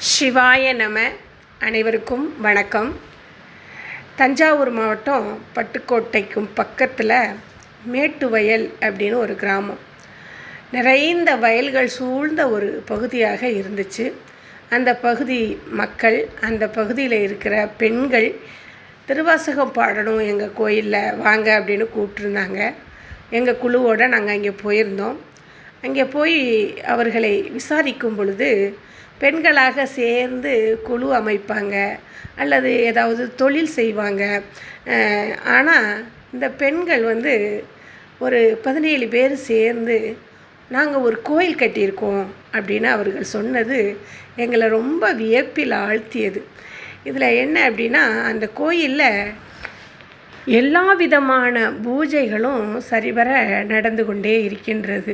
சிவாய நம. அனைவருக்கும் வணக்கம். தஞ்சாவூர் மாவட்டம் பட்டுக்கோட்டைக்கும் பக்கத்தில் மேட்டுவயல் அப்படின்னு ஒரு கிராமம். நிறைந்த வயல்கள் சூழ்ந்த ஒரு பகுதியாக இருந்துச்சு. அந்த பகுதி மக்கள், அந்த பகுதியில் இருக்கிற பெண்கள் திருவாசகம் பாடணும் எங்கள் கோயிலில் வாங்க அப்படின்னு கூப்பிட்ருந்தாங்க. எங்கள் குழுவோடு நாங்கள் அங்கே போயிருந்தோம். அங்கே போய் அவர்களை விசாரிக்கும் பொழுது பெண்களாக சேர்ந்து குழு அமைப்பாங்க அல்லது ஏதாவது தொழில் செய்வாங்க. ஆனால் இந்த பெண்கள் ஒரு 17 பேர் சேர்ந்து நாங்கள் ஒரு கோயில் கட்டியிருக்கோம் அப்படின்னு அவர்கள் சொன்னது எங்களை ரொம்ப வியப்பில் ஆழ்த்தியது. இதில் என்ன அப்படின்னா, அந்த கோயிலில் எல்லா விதமான பூஜைகளும் சரிவர நடந்து கொண்டே இருக்கின்றது.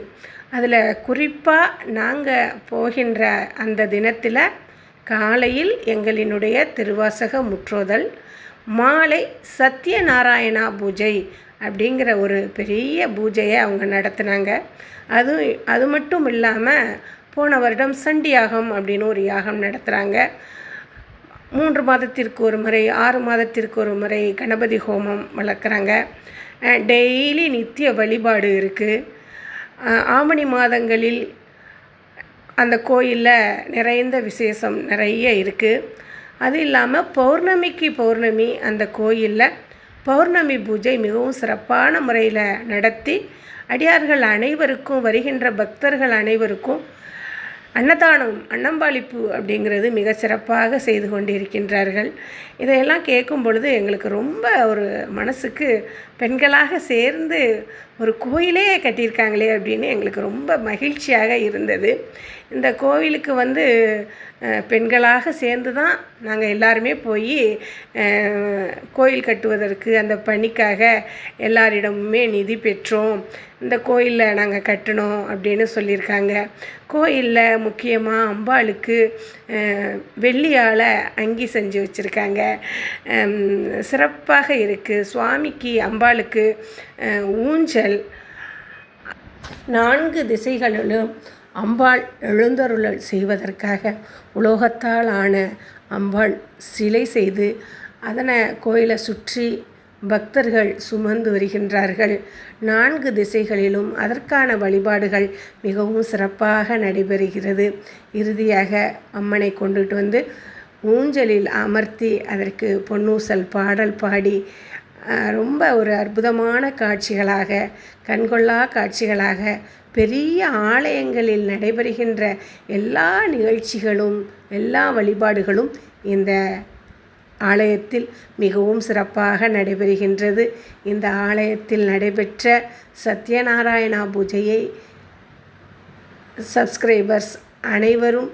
அதில் குறிப்பாக நாங்கள் போகின்ற அந்த தினத்தில் காலையில் எங்களினுடைய திருவாசக முற்றோதல், மாலை சத்யநாராயணா பூஜை அப்படிங்கிற ஒரு பெரிய பூஜையை அவங்க நடத்தினாங்க. அது மட்டும் இல்லாமல் போன வருடம் சண்டி யாகம் அப்படின்னு ஒரு யாகம் நடத்துகிறாங்க. 3 மாதத்திற்கு ஒரு முறை, 6 மாதத்திற்கு ஒரு முறை கணபதி ஹோமம் வளர்க்குறாங்க. டெய்லி நித்திய வழிபாடு இருக்குது. ஆவணி மாதங்களில் அந்த கோயிலில் நிறைந்த விசேஷம் நிறைய இருக்குது. அது இல்லாமல் பௌர்ணமிக்கு பௌர்ணமி அந்த கோயிலில் பௌர்ணமி பூஜை மிகவும் சிறப்பான முறையில் நடத்தி அடியார்கள் அனைவருக்கும், வருகின்ற பக்தர்கள் அனைவருக்கும் அன்னதானம், அன்னம்பாளிப்பு அப்படிங்கிறது மிக சிறப்பாக செய்து கொண்டிருக்கின்றார்கள். இதையெல்லாம் கேட்கும் பொழுது எங்களுக்கு ரொம்ப ஒரு மனசுக்கு, பெண்களாக சேர்ந்து ஒரு கோயிலே கட்டியிருக்காங்களே அப்படின்னு எங்களுக்கு ரொம்ப மகிழ்ச்சியாக இருந்தது. இந்த கோவிலுக்கு பெண்களாக சேர்ந்து தான் நாங்கள் எல்லாருமே போய் கோயில் கட்டுவதற்கு அந்த பணிக்காக எல்லாரிடமுமே நிதி பெற்றோம். இந்த கோயிலில் நாங்கள் கட்டணும் அப்படின்னு சொல்லியிருக்காங்க. கோயிலில் முக்கியமாக அம்பாளுக்கு வெள்ளியால் அங்கி செஞ்சு வச்சுருக்காங்க. சிறப்பாக இருக்குது. சுவாமிக்கு, அம்பாளுக்கு ஊஞ்சல், 4 திசைகளிலும் அம்பாள் எழுந்தருளல் செய்வதற்காக உலோகத்தால் ஆன அம்பாள் சிலை செய்து அதனை கோயிலை சுற்றி பக்தர்கள் சுமந்து வருகின்றார்கள். 4 திசைகளிலும் அதற்கான வழிபாடுகள் மிகவும் சிறப்பாக நடைபெறுகிறது. இறுதியாக அம்மனை கொண்டுட்டு ஊஞ்சலில் அமர்த்தி அதற்கு பொன்னூசல் பாடல் பாடி ரொம்ப ஒரு அற்புதமான காட்சிகளாக, கண்கொள்ளா காட்சிகளாக, பெரிய ஆலயங்களில் நடைபெறுகின்ற எல்லா நிகழ்ச்சிகளும், எல்லா வழிபாடுகளும் இந்த ஆலயத்தில் மிகவும் சிறப்பாக நடைபெறுகின்றது. இந்த ஆலயத்தில் நடைபெற்ற சத்யநாராயணா பூஜையை சப்ஸ்கிரைபர்ஸ் அனைவரும்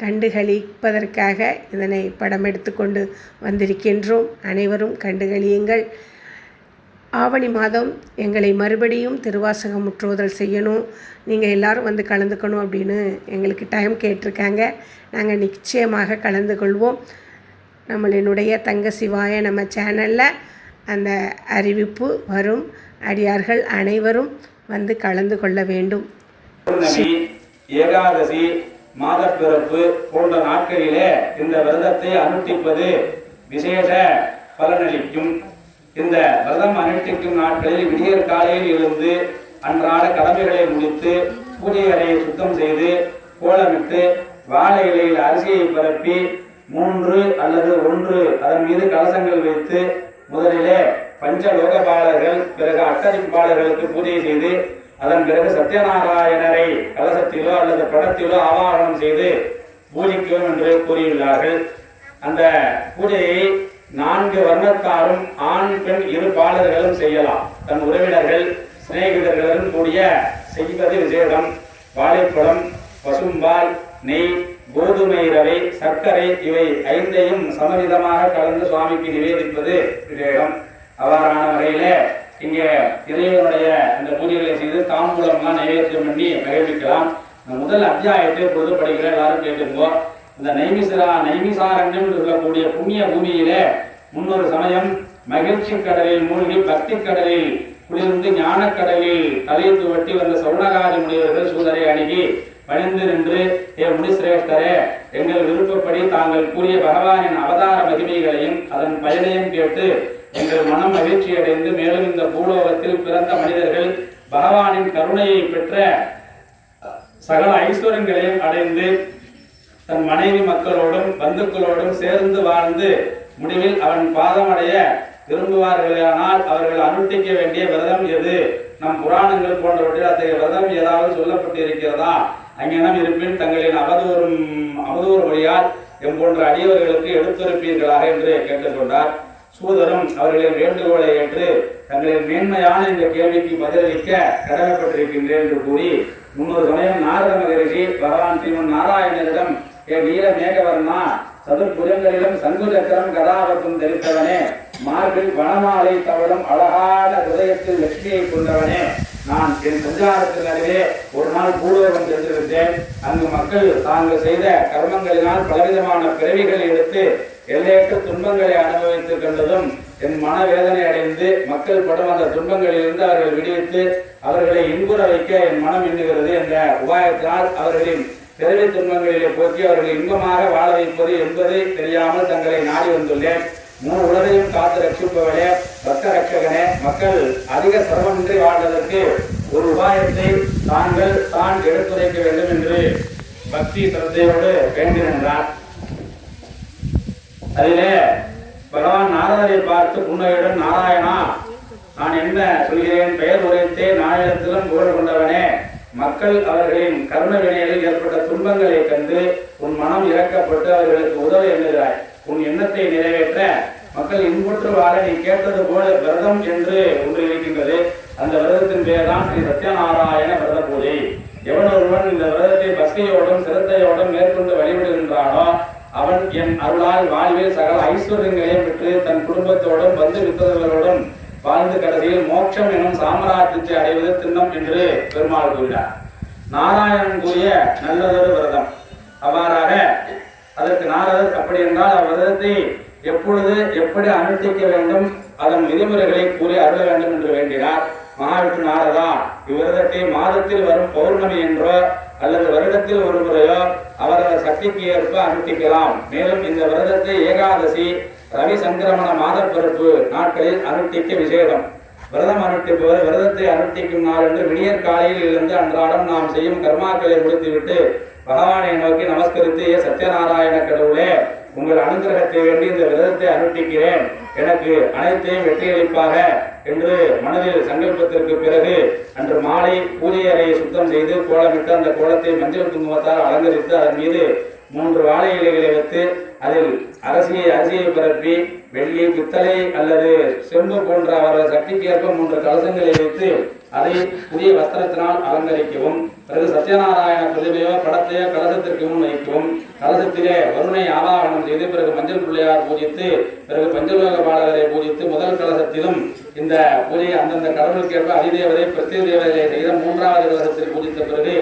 கண்டுகளிப்பதற்காக இதனை படம் எடுத்து கொண்டு வந்திருக்கின்றோம். அனைவரும் கண்டுகளியுங்கள். ஆவணி மாதம் எங்களை மறுபடியும் திருவாசக முற்றோதல் செய்யணும், நீங்கள் எல்லோரும் கலந்துக்கணும் அப்படின்னு எங்களுக்கு டைம் கேட்டிருக்காங்க. நாங்கள் நிச்சயமாக கலந்து கொள்வோம். நம்மளினுடைய தங்க சிவாய நம்ம சேனலில் அந்த அறிவிப்பு வரும். அடியார்கள் அனைவரும் கலந்து கொள்ள வேண்டும். ஏகாதசி, மாதப்பிறப்பு போன்ற நாட்களிலே இந்த விரதத்தை அனுஷ்டிப்பது விசேஷ பலனளிக்கும். இந்த விரதம் அனுஷ்டிக்கும் நாட்களில் விடியற் காலையில் இருந்து அன்றாட கடமைகளை முடித்து பூஜை அறையை சுத்தம் செய்து கோலமிட்டு வாழை இலையில் அரிசியை பரப்பி 3 அல்லது 1 அதன் மீது கலசங்கள் வைத்து முதலிலே பஞ்சலோகபாலர்கள், பிறகு அட்டதிப்பாளர்களுக்கு பூஜை செய்து அதன் பிறகு சத்யநாராயணரை கலசத்திலோ அல்லது படத்திலோ ஆவாகனம் செய்து பூஜிக்கும் என்று கூறியுள்ளார்கள். அந்த பூஜையை 4 வர்ணத்தாரும் ஆண் பெண் 2 பாலர்களும் செய்யலாம். தன் உறவினர்கள், சிநேகிதர்களுடன் கூடிய செய்வது விசேஷம். வாழைப்பழம், பசும்பால், நெய், கோதுமை ரவை, சர்க்கரை இவை 5ஐயும் சமவிதமாக கலந்து சுவாமிக்கு நிவேதிப்பது விசேஷம். அவ்வாறான வகையில இங்கே இறைவனுடைய அந்த பூஜைகளை செய்து தாம்பூலம்லாம் நைவேத்தியம் பண்ணி மகிழ்விக்கலாம். முதல் அத்தியாயத்தை பொழுது படிக்கிற எல்லாரும் கேட்டுக்கோ. இந்த நைமிசாரண்யம் சொல்லக்கூடிய புண்ணிய பூமியிலே முன்னொரு சமயம் மகிழ்ச்சி கடலில் மூழ்கி பக்தி கடலில் குளிர்ந்து ஞானக்கடலில் தலையத்து வட்டி வந்த சௌனகாதி முனிவர்கள் சூதரை அணுகி பணிந்து நின்று, ஏ முனிசிரேஷ்டரே, எங்கள் விருப்பப்படி தாங்கள் கூறிய பகவானின் அவதார மகிமைகளையும் அதன் பயனையும் கேட்டு எங்கள் மனம் மகிழ்ச்சி அடைந்து, மேலும் இந்த பூலோகத்தில் பிறந்த மனிதர்கள் பகவானின் கருணையை பெற்ற சகல ஐஸ்வர்யங்களையும் அடைந்து தன் மனைவி மக்களோடும் பந்துக்களோடும் சேர்ந்து வாழ்ந்து முடிவில் அவன் பாதமடைய விரும்புவார்களானால் அவர்கள் அனுஷ்டிக்க வேண்டிய விரதம் எது? நம் புராணங்கள் போன்றவற்றில் அத்தகைய விரதம் ஏதாவது சொல்லப்பட்டு இருக்கிறதா? அங்கெனம் இருப்பின் தங்களின் அவதூறு வழியால் போன்ற அடியவர்களுக்கு எடுத்துரைப்பீர்களாக என்று கேட்டுக்கொண்டார். சூதரும் அவர்களின் வேண்டுகோளை ஏற்று தங்களின் மேன்மையான இந்த கேள்விக்கு பதிலளிக்க கடமைப்பட்டிருக்கின்றேன் என்று கூறி, முன்னொரு சமயம் நாரத மகரிஷி பகவான் ஸ்ரீமன் நாராயணரிடம், என் நீல மேகவர்ணா, சதுர்புஜங்களிலும் சங்கு சக்கரம் கதாபத்தும் தரித்தவனே, மார்பில் வனமாலை தவளும் அழகான ஹிருதயத்தில் லட்சுமியை கொண்டவனே, நான் என் சஞ்சாரத்தின் அருகே ஒரு நாள் பூலோகம் சென்றிருந்தேன். அங்கு மக்கள் தாங்கள் செய்த கர்மங்களினால் பலவிதமான பிறவிகளை எடுத்து எல்லையற்ற துன்பங்களை அனுபவித்துக் கொண்டதும் என் மனவேதனை அடைந்து மக்கள் படும் அந்த துன்பங்களிலிருந்து அவர்கள் விடுவித்து அவர்களை இன்புற வைக்க என் மனம் எண்ணுகிறது என்ற உபாயத்தினால் அவர்களின் பிறவி துன்பங்களிலே போக்கி அவர்கள் இன்பமாக வாழ வைப்பது என்பதை தெரியாமல் தங்களை நாடி வந்துள்ளேன். மூணு உலகையும் காத்து ரட்சிப்பவனே, பக்த ரட்சகனே, மக்கள் அதிக சிரமமின்றி வாழ்வதற்கு ஒரு உபாயத்தை தான் எடுத்துரைக்க வேண்டும் என்று பக்தி சிரத்தையோடு வேண்டினார். அதிலே பகவான் நாரதரை பார்த்து புன்னகையுடன், நாராயணா, நான் என்ன சொல்கிறேன்? பெயர் உரைத்தே நாளிடத்திலும் புகழ் கொண்டவனே, மக்கள் அவர்களின் கர்ம வினைகளில் ஏற்பட்ட துன்பங்களை கண்டு உன் மனம் இறக்கப்பட்டு அவர்களுக்கு உதவ எண்ணுகிறாய். உன் எண்ணத்தை நிறைவேற்ற மக்கள் இன்புற்று வாழ நீ கேட்டது போல விரதம் என்று ஒன்று இருக்கின்றது. அந்த விரதத்தின் பெயர்தான் ஸ்ரீ சத்யநாராயண விரத பூஜை. எவன் ஒருவன் இந்த விரதத்தை பக்தியோடும் சிரத்தையோடும் மேற்கொண்டு வழிபடுகின்றானோ அவன் என் அருளால் வாழ்வில் சகல ஐஸ்வர்யங்களையும் பெற்று தன் குடும்பத்தோடும் பந்து வித்தவர்களோடும் வாழ்ந்து கடைசியில் மோட்சம் எனும் சாம்ராஜ்யத்தை அடைவது திண்ணம் என்று பெருமாள் கூறினார். நாராயணன் கூறிய நல்லதொரு விரதம். அவ்வாறாக அதற்கு நாரதர், அப்படி என்றால் அவ்விரதத்தை எப்பொழுது எப்படி அனுஷ்டிக்க வேண்டும், அதன் விதிமுறைகளை கூறி அருள வேண்டும் என்று வேண்டினார். மகாவிஷ்ணு நாரதா, இவ்விரதத்தை மாதத்தில் வரும் பௌர்ணமி என்றோ அல்லது வருடத்தில் ஒரு முறையோ அவரது சக்திக்கு ஏற்ப அனுஷ்டிக்கலாம். மேலும் இந்த விரதத்தை ஏகாதசி, ரவி சங்கிரமண மாதப்பிறப்பு நாட்களில் அனுஷ்டிக்க விசேஷம். விரதம் அனுஷ்டிப்பவர் விரதத்தை அனுஷ்டிக்கும் நாள் என்று விடியற் காலையில் இருந்து அன்றாடம் நாம் செய்யும் கர்மாக்களை முடித்துவிட்டு பகவானை நோக்கி நமஸ்கரித்து, சத்யநாராயண கடவுளே, உங்கள் அனுகிரகத்தை வேண்டி இந்த விரதத்தை அனுஷ்டிக்கிறேன், எனக்கு அனைத்தையும் வெற்றியளிப்பாக என்று மனதில் சங்கல்பத்திற்கு பிறகு அன்று மாலை பூஜை அறையை சுத்தம் செய்து கோலமிட்டு அந்த கோலத்தை மஞ்சள் குங்குமத்தால் அலங்கரித்து அதன் மீது 3 வாழை இலைகளை வைத்து அதில் அரிசியை பரப்பி வெள்ளி, பித்தளை அல்லது செம்பு போன்ற அவரது சக்திக்கு ஏற்ப 3 கலசங்களை வைத்து அதை புதிய வஸ்திரத்தினால் அலங்கரிக்கவும். பிறகு சத்யநாராயண பிரதிமையோ படத்தையோ கலசத்திற்கு முன் வைக்கவும். கலசத்திலே வருணை ஆவாகனம் செய்து பிறகு மஞ்சள் பிள்ளையார் பூஜித்து பிறகு பஞ்சலோக பாலகரை பூஜித்து முதல் கலசத்திலும் இந்த பூஜையை அந்தந்த கடவுளுக்கேற்ப அதிதேவதை பிரத்ய தேவதையை செய்த 3வது கலசத்தில் பூஜித்த பிறகு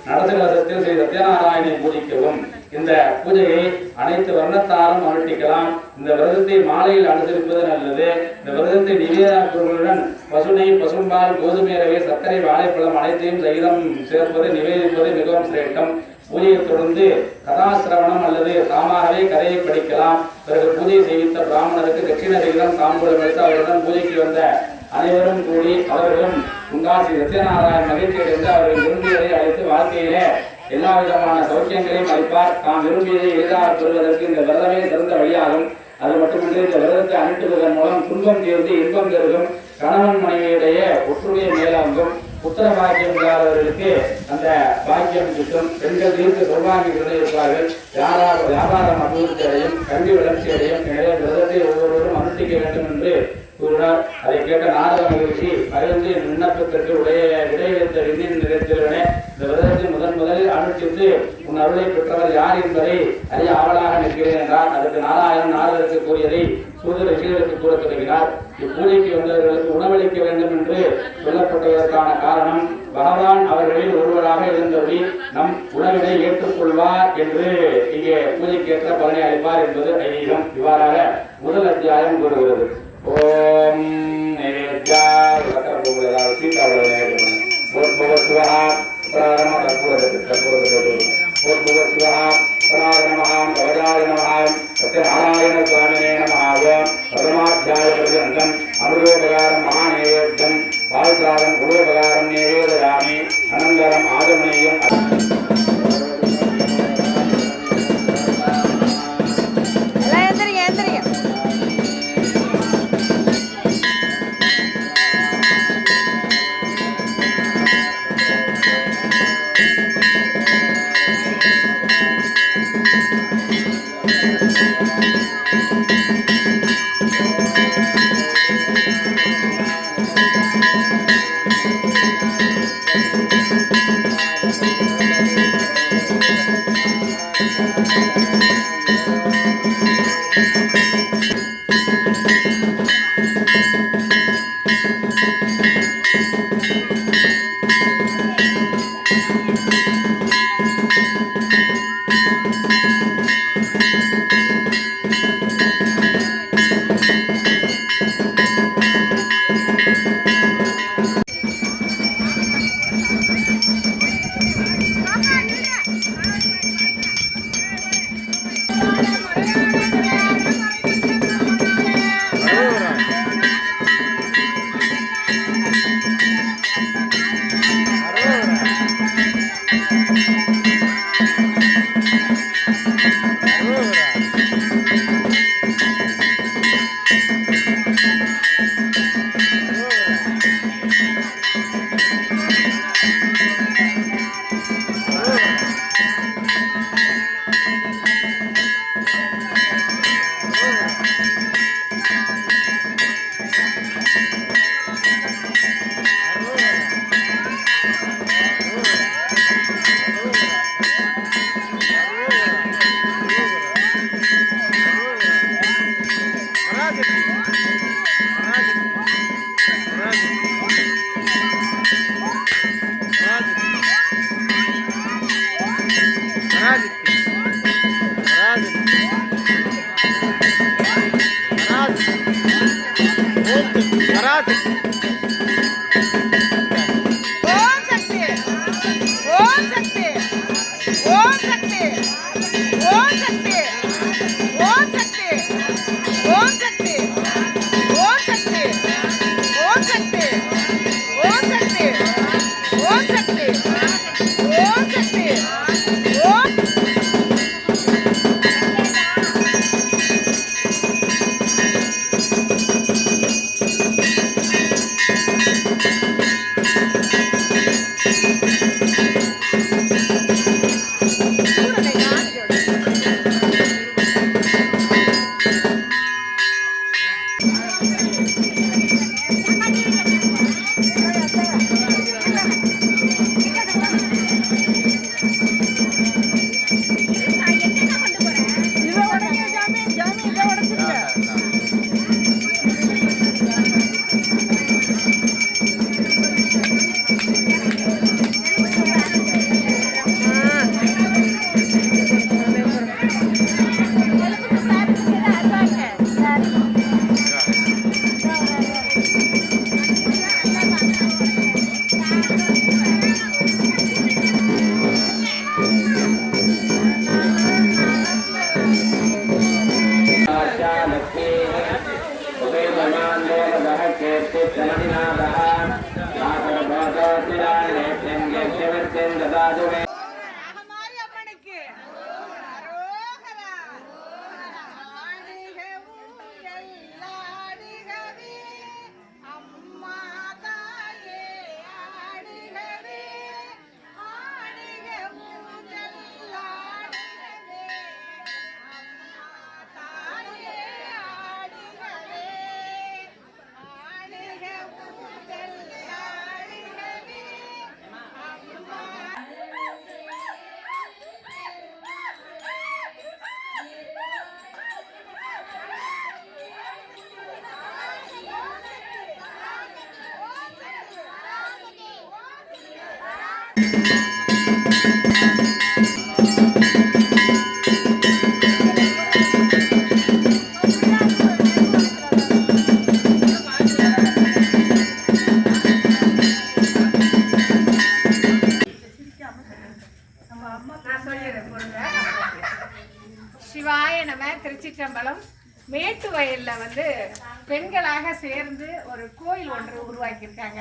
நடச கலசத்தில் ஸ்ரீ சத்யநாராயணனை பூஜிக்கவும். இந்த பூஜையை அனைத்து வர்ணத்தாரும் அனுஷ்டிக்கலாம். இந்த விரதத்தை மாலையில் அனுசரிப்பது நல்லது. இந்த விரதத்தை நிவேதனங்களுடன் பசுனை, பசும்பால், கோதுமை ரவை, சர்க்கரை, வாழைப்பழம் அனைத்தையும் சகிதம் சேர்ப்பது நிவேதிப்பது மிகவும் சிரேஷ்டம். பூஜையை தொடர்ந்து கதாசிரவணம் அல்லது தாமாகவே கதையை படிக்கலாம். பிறகு பூஜை செய்வித்த பிராமணருக்கு தட்சிண விகிதம் தாம்பூலம் எடுத்து அவருடன் பூஜைக்கு வந்த அனைவரும் கூடி அவர்களும் உண்டாசி சத்யநாராயண மகிழ்ச்சி அடைந்து அவர்கள் விரும்பியதை அழைத்து வாழ்க்கையிலே எல்லா விதமான சௌக்கியங்களையும் அளிப்பார். தாம் விரும்பியதை எளிதாக பெறுவதற்கு இந்த விரதமே சிறந்த வழியாகும். அது மட்டுமின்றி இந்த விரதத்தை அனுட்டுவதன் மூலம் துன்பம் தீர்ந்து இன்பம் பெருகும். கணவன் மனைவியிடையே ஒற்றுமையை மேலாங்கும். புத்திர பாக்கியம் இல்லாதவர்களுக்கு அந்த பாக்கியம் கிட்டும். பெண்கள் தீர்க்க சௌபாகியங்களுடன் இருப்பார்கள். வியாபாரம் அபிவிருத்தி அடையும், கல்வி வளர்ச்சி அடையும். எனவே விரதத்தை ஒவ்வொருவரும் அனுஷ்டிக்க வேண்டும் என்று கூறினார். அதை கேட்ட நாரத மகிழ்ச்சி மகிழ்ந்து விண்ணப்பத்திற்கு விடையளித்த விண்ணின் நிலைத்திலுடனே இந்த விரதத்தை முதலில் அனுஷ்டித்து உன் அருளை பெற்றவர் யார் என்பதை அறிய ஆவலாக நிற்கிறேன் என்றார். அதற்கு நாராயணன் நாரதருக்கு கூறியதை சூதர ரிஷிகளுக்கு கூட தொடங்கினார். இப்பூஜைக்கு வந்தவர்களுக்கு உணவளிக்க வேண்டும் என்று சொல்லப்பட்டதற்கான காரணம் பகவான் அவர்களில் ஒருவராக இருந்தபடி நம் உணவினை ஏற்றுக்கொள்வார் என்று இங்கே பூஜைக்கேற்ற பலனை அளிப்பார் என்பது ஐதீகம். இவ்வாறாக முதல் அத்தியாயம் கூறுகிறது. ஓம் प्रारम कर्पूरदे शिवः प्रणव नमः गवजाय नमः सत्यनारायण स्वामिने नमः प्रथमाध्याय पर्यन्तम् अमृतोपकारं महानैवेद्यं पाल्सारं गुणोपकारं नैवेदयामि अनन्तरम् आगमनीयम् சிவாய நம. திருச்சிற்றம்பலம். மேட்டு வயலில் வந்து பெண்களாக சேர்ந்து ஒரு கோயில் ஒன்று உருவாக்கியிருக்காங்க.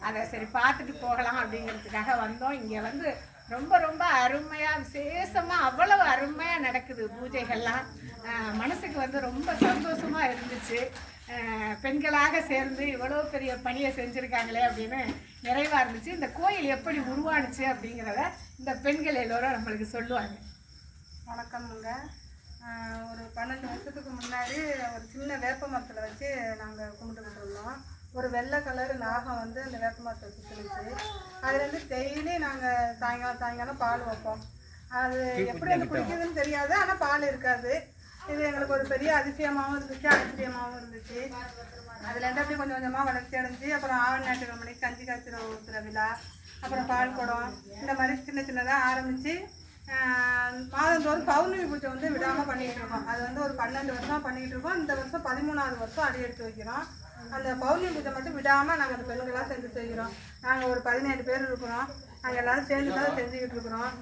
அதை சரி பார்த்துட்டு போகலாம் அப்படிங்கிறதுக்காக வந்தோம். இங்கே வந்து ரொம்ப ரொம்ப அருமையாக விசேஷமாக அவ்வளவு அருமையாக நடக்குது பூஜைகள்லாம். மனசுக்கு வந்து ரொம்ப சந்தோஷமாக இருந்துச்சு. பெண்களாக சேர்ந்து இவ்வளோ பெரிய பணியை செஞ்சுருக்காங்களே அப்படின்னு நிறைவாக இருந்துச்சு. இந்த கோயில் எப்படி உருவானுச்சு அப்படிங்கிறத இந்த பெண்கள் எல்லோரும் நம்மளுக்கு சொல்லுவாங்க. வணக்கம்ங்க. ஒரு 12 வருஷத்துக்கு முன்னாடி ஒரு சின்ன வேப்ப மரத்தில் வச்சு நாங்கள் கும்பிட்டுக்கிட்டு இருந்தோம். ஒரு வெள்ளை கலர் நாகம் வந்து அந்த வேப்ப மரத்தை சுற்றினுச்சு. அதுலேருந்து டெய்லி நாங்கள் சாயங்காலம் பால் வைப்போம். அது எப்படி வந்து குடிக்கிறதுன்னு தெரியாது, ஆனால் பால் இருக்காது. இது எங்களுக்கு ஒரு பெரிய அதிசயமாகவும் இருந்துச்சு, ஆச்சரியமாகவும் இருந்துச்சு. அதுலேருந்து அப்படியே கொஞ்சம் கொஞ்சமாக வளர்ச்சி அடைஞ்சு அப்புறம் ஆவணி ஞாயிற்றுக்கிழமைக்கு கஞ்சி காய்ச்சல் ஊற்றுற விழா, அப்புறம் பால் குடம், இந்த மாதிரி சின்ன சின்னதாக ஆரம்பித்து மாதந்தோறும் பௌர்ணமி பூஜை வந்து விடாமல் பண்ணிக்கிட்டு இருக்கோம். அது வந்து ஒரு 12 வருஷமாக பண்ணிக்கிட்டு இருக்கோம். இந்த வருஷம் 13வது வருஷம் அடி எடுத்து வைக்கிறோம். அந்த பௌர்ணமி பூஜை மட்டும் விடாமல் நாங்கள் அந்த பெண்களாக சேர்ந்து செய்கிறோம். நாங்கள் ஒரு 17 பேர் இருக்கிறோம். நாங்கள் எல்லோரும் சேர்ந்து தான் செஞ்சுக்கிட்டு இருக்கிறோம்.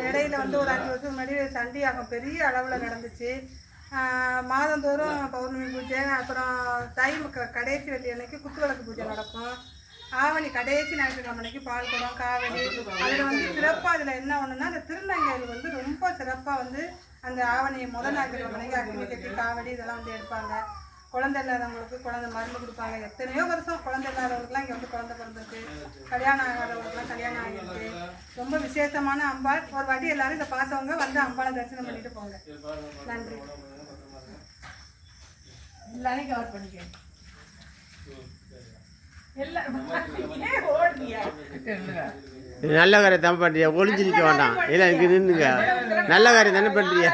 இடையில வந்து ஒரு 5 வருஷத்துக்கு முன்னாடி சண்டியாகம் பெரிய அளவில் நடந்துச்சு. மாதந்தோறும் பௌர்ணமி பூஜை, அப்புறம் தை கடைசி வெள்ளி அன்னைக்கு குத்துவிளக்கு பூஜை நடக்கும். ஆவணி கடைசி ஞாயிற்றுக்கிழமைக்கு பால் குடம், காவடி. அதில் வந்து சிறப்பாக அதில் என்ன ஒன்றுன்னா, அந்த திருநங்கைகள் வந்து ரொம்ப சிறப்பாக வந்து அந்த ஆவணி முதல் ஞாயிற்றுக்கிழமைக்கு அக்னி கட்டி காவடி இதெல்லாம் வந்து எடுப்பாங்க. குழந்தை இல்லாதவங்களுக்கு குழந்தை மருந்து கொடுப்பாங்க. எத்தனையோ வருஷம் குழந்தை இல்லாதவங்களுக்குலாம் இங்கே வந்து குழந்தை பிறந்திருக்கு. கல்யாணம் ஆகாதவங்களுக்குலாம் கல்யாணம் ஆகிருக்கு. ரொம்ப விசேஷமான அம்பாள். ஒரு வாட்டி எல்லாரும் இதை பார்த்தவங்க வந்து அம்பாளை தரிசனம் பண்ணிட்டு போங்க. நன்றி. எல்லாரையும் கவர் பண்ணிக்க. நல்ல காரியம் தான் பண்றியா, ஒளிஞ்சிருக்க வேண்டாம். இல்லை இங்கே நின்றுங்க, நல்ல காரியம் தானே பண்றியா.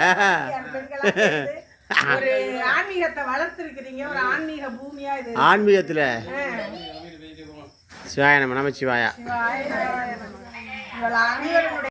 ஒரு ஆன்மீகத்தை வளர்த்துருக்கிறீங்க, ஒரு ஆன்மீக பூமியா இது. ஆன்மீகத்தில் சிவாய நம. நம சிவாயா. அனைவருடைய